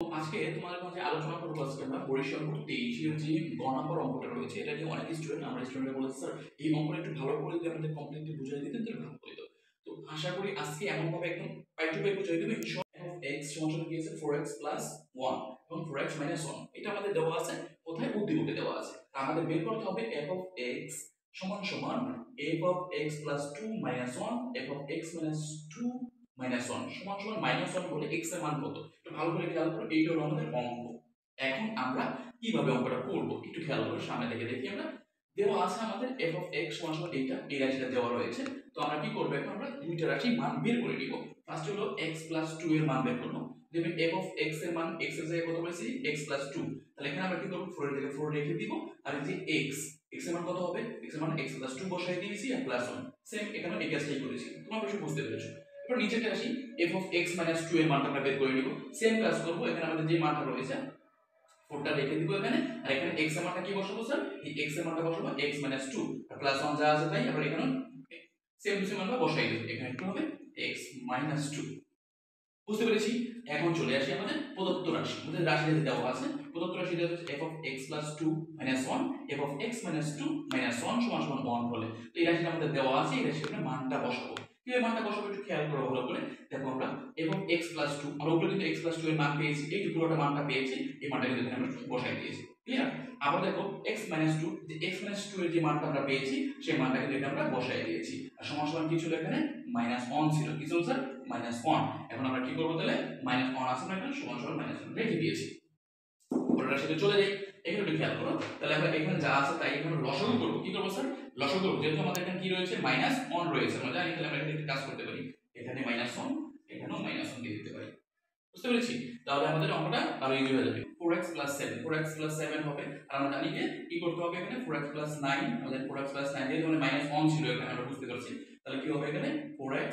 আজকে তোমাদের মাঝে আলোচনা করবো আজকে আমরা বরিশাল বোর্ড 23 এর যে গ নাম্বার অঙ্কটা রয়েছে, এটা নিয়ে অনেক স্টুডেন্ট আমরা স্টুডেন্টরা বলেছে স্যার এই অঙ্কটা একটু ভালো করে যদি আমাদের কমপ্লিটলি বুঝিয়ে দিতেন তাহলে ভালো হতো। তো আশা করি আজকে এমন ভাবে একদম পাই টু পাই বুঝিয়ে দেব। f(x) সমান কি আছে 4x + 1 এবং 4x - 1 এটা আমাদের দেওয়া আছে, কোথায় উদ্দীপকে দেওয়া আছে। আমাদের বের করতে হবে f(x) সমান সমান f(x + 2 - 1 f(x - 2 - 1 সমান সমান -1 বলে x এর মান কত। একটু ভালো করে খেয়াল করো, এইটা হলো আমাদের অঙ্ক। এখন আমরা কিভাবে অঙ্কটা করব একটু খেয়াল করো, সামনে থেকে দেখি আমরা। দেওয়া আছে আমাদের f(x) সমান সমান এইটা, এই রাশিটা দেওয়া রয়েছে। তো আমরা কি করব, এখন আমরা দুইটা রাশি মান বের করে নিব। ফার্স্ট হলো x + 2 এর মান বের করব। দেখবেন f(x) এর মান x এর জায়গায় কত বলেছি, x + 2। তাহলে এখানে আমরা কি করব, 4 এর জায়গায় 4 রেখে দিব, আর এই যে x এর মান কত হবে, x এর মান x + 2 বসাই দিয়েছি আর +1। সেম এখানে এই কাজটাই করেছি, তোমরা অবশ্যই বুঝতে পেরেছো। এবার নিচেরটা আসি, f(x - 2 এর মানটা আমরা বের করে নিব। সেম কাজ করব, এখানে আমাদের যে মানটা রয়েছে 4টা রেখে দিব এখানে, আর এখানে x এর মানটা কি বসাবো স্যার, এই x এর মানটা বসাবো x - 2 আর +1 যা আছে তাই। আবার এখানে সেম টু সেম মানটা বসাই দেব, এখানে কি হবে x - 2। বুঝতে পেরেছি। এখন চলে আসি আমাদের প্রদত্ত রাশি, আমাদের রাশি দেওয়া আছে। প্রদত্ত রাশি দেওয়া আছে f(x + 2 - 1 f(x - 2 - 1 সমান 1 হলে, তো এই রাশিটা আমাদের দেওয়া আছে, এই রাশির আমরা মানটা বসাবো। কিভাবে মানটা বসাবো একটু খেয়াল করো ভালো করে। দেখো আমরা f(x + 2 আমরা উপরে কিন্তু x + 2 এর মান পেয়েছি, এই যে পুরোটা মানটা পেয়েছি, এই মানটা কিন্তু এখানে আমরা বসাই দিয়েছি। ক্লিয়ার। আবার দেখো x - 2, যে x - 2 এর যে মানটা আমরা পেয়েছি সেই মানটা কিন্তু এখানে আমরা বসাই দিয়েছি। আর সমান কি ছিল এখানে, -1 ছিল। কি ছিল স্যার, -1। এখন আমরা কি করব তাহলে, -1 আছে না এখানে, সমান -1 রেখে দিয়েছি। পরের রাশিতে চলে যাই, এখানে একটু খেয়াল করো। তাহলে আমরা এখানে যা আছে তাই এখানে লসাগু করব। কি করব স্যার, লসাগু করব। যেহেতু আমাদের এখানে কি রয়েছে, -1 রয়েছে, আমরা জানি, তাহলে আমরা এখানে একটা কাজ করতে পারি, এখানে -1 এখানেও -1 দিয়ে দিতে পারি। বুঝতে পেরেছি। তাহলে আমাদের অঙ্কটা আরো ইজি হয়ে যাবে। 4x + 7 4x + 7 হবে। আর আমরা জানি যে কি করতে হবে এখানে, 4x + 9 আমাদের 4x + 9 দিয়ে মানে -1 ছিল এখানে, আমরা বুঝতে পারছি। তাহলে কি হবে এখানে, 4x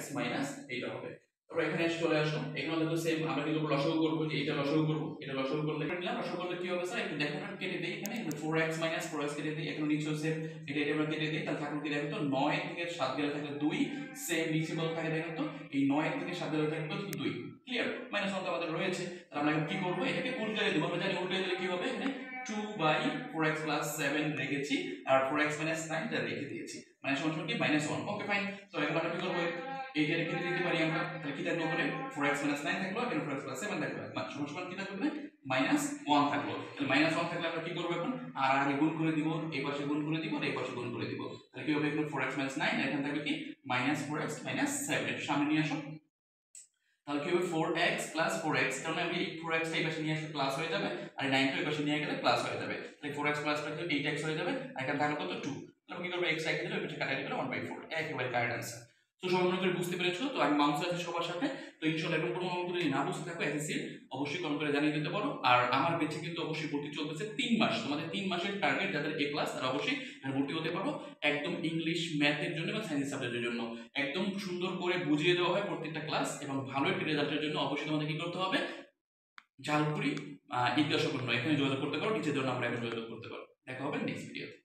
- এইটা হবে। তারপর এখানে এসে চলে আসো, এখানে দেখো সেম, আমরা কি করব, লসাগু করব। যে এটা লসাগু করব, এটা লসাগু করলে এটা নিলাম, লসাগু করলে কি হবে স্যার, একটু দেখো না, কেটে দেই। এখানে 4x - 4x কেটে দেই, এখানে নিচেও সেম, এটা আমরা কেটে দেই। তাহলে থাকলো কি, দেখো তো 9 থেকে 7 গেলে থাকে 2, সেম নিচে বল থাকে, দেখো তো এই 9 থেকে 7 গেলে থাকে 2। ক্লিয়ার। -1 তো আমাদের রয়েছে, তাহলে আমরা কি করব, এটাকে উল্টাই দেব। আমরা জানি উল্টাই দিলে কি হবে, এখানে 2/4x + 7 রেখেছি, আর 4x - 9 টা রেখে দিয়েছি, মানে সমান কি -1। Okay fine. তো এখন আমরা কি করব, এইটা রেখে দিতে পারি আমরা। তাহলে কি থাকলো উপরে, 4x - 9 থাকলো, এখানে 4x + 7 থাকলো, মানে সমান কি থাকলো, -1 থাকলো। তাহলে -1 থাকলে আমরা কি করব, এখন আর আগে গুণ করে দিব, এই পাশে গুণ করে দিব, আর এই পাশে গুণ করে দিব। তাহলে কি হবে, এখানে 4x - 9, এখানে থাকবে কি -4x - 7। এটা সামনে নিয়ে আসো। তাহলে কি হবে, 4x + 4x, কারণ আমি এই 4x টা এই পাশে নিয়ে আসলে প্লাস হয়ে যাবে, আর 9 টা এই পাশে নিয়ে গেলে প্লাস হয়ে যাবে। তাহলে 4x + 8x হয়ে যাবে, আর এখানে থাকলো কত 2। তাহলে কি করব, x রেখে দিলে ওই পাশে কাটাই দিলে 1/4, একেবারে কারেক্ট आंसर। তো সবাই মনে করে বুঝতে পেরেছো তো, আমি মাউস আছে সবার সাথে। তো ইনশাআল্লাহ এরকম কোনো অঙ্ক যদি না বুঝতে থাকো এসএসসি অবশ্যই কমেন্ট করে জানিয়ে দিতে পারো। আর আমার বেঁচে কিন্তু অবশ্যই ভর্তি চলতেছে 3 মাস, তোমাদের 3 মাসের টার্গেট যাদের এ ক্লাস তারা অবশ্যই ভর্তি হতে পারো। একদম ইংলিশ ম্যাথের জন্য বা সায়েন্স সাবজেক্টের জন্য একদম সুন্দর করে বুঝিয়ে দেওয়া হয় প্রত্যেকটা ক্লাস, এবং ভালো একটা রেজাল্টের জন্য অবশ্যই তোমাদের কি করতে হবে, জালপুরি ইতিহাস এখানে যোগাযোগ করতে পারো, নিচে দেওয়া নাম্বারে যোগাযোগ করতে পারো। দেখা হবে নেক্সট ভিডিওতে।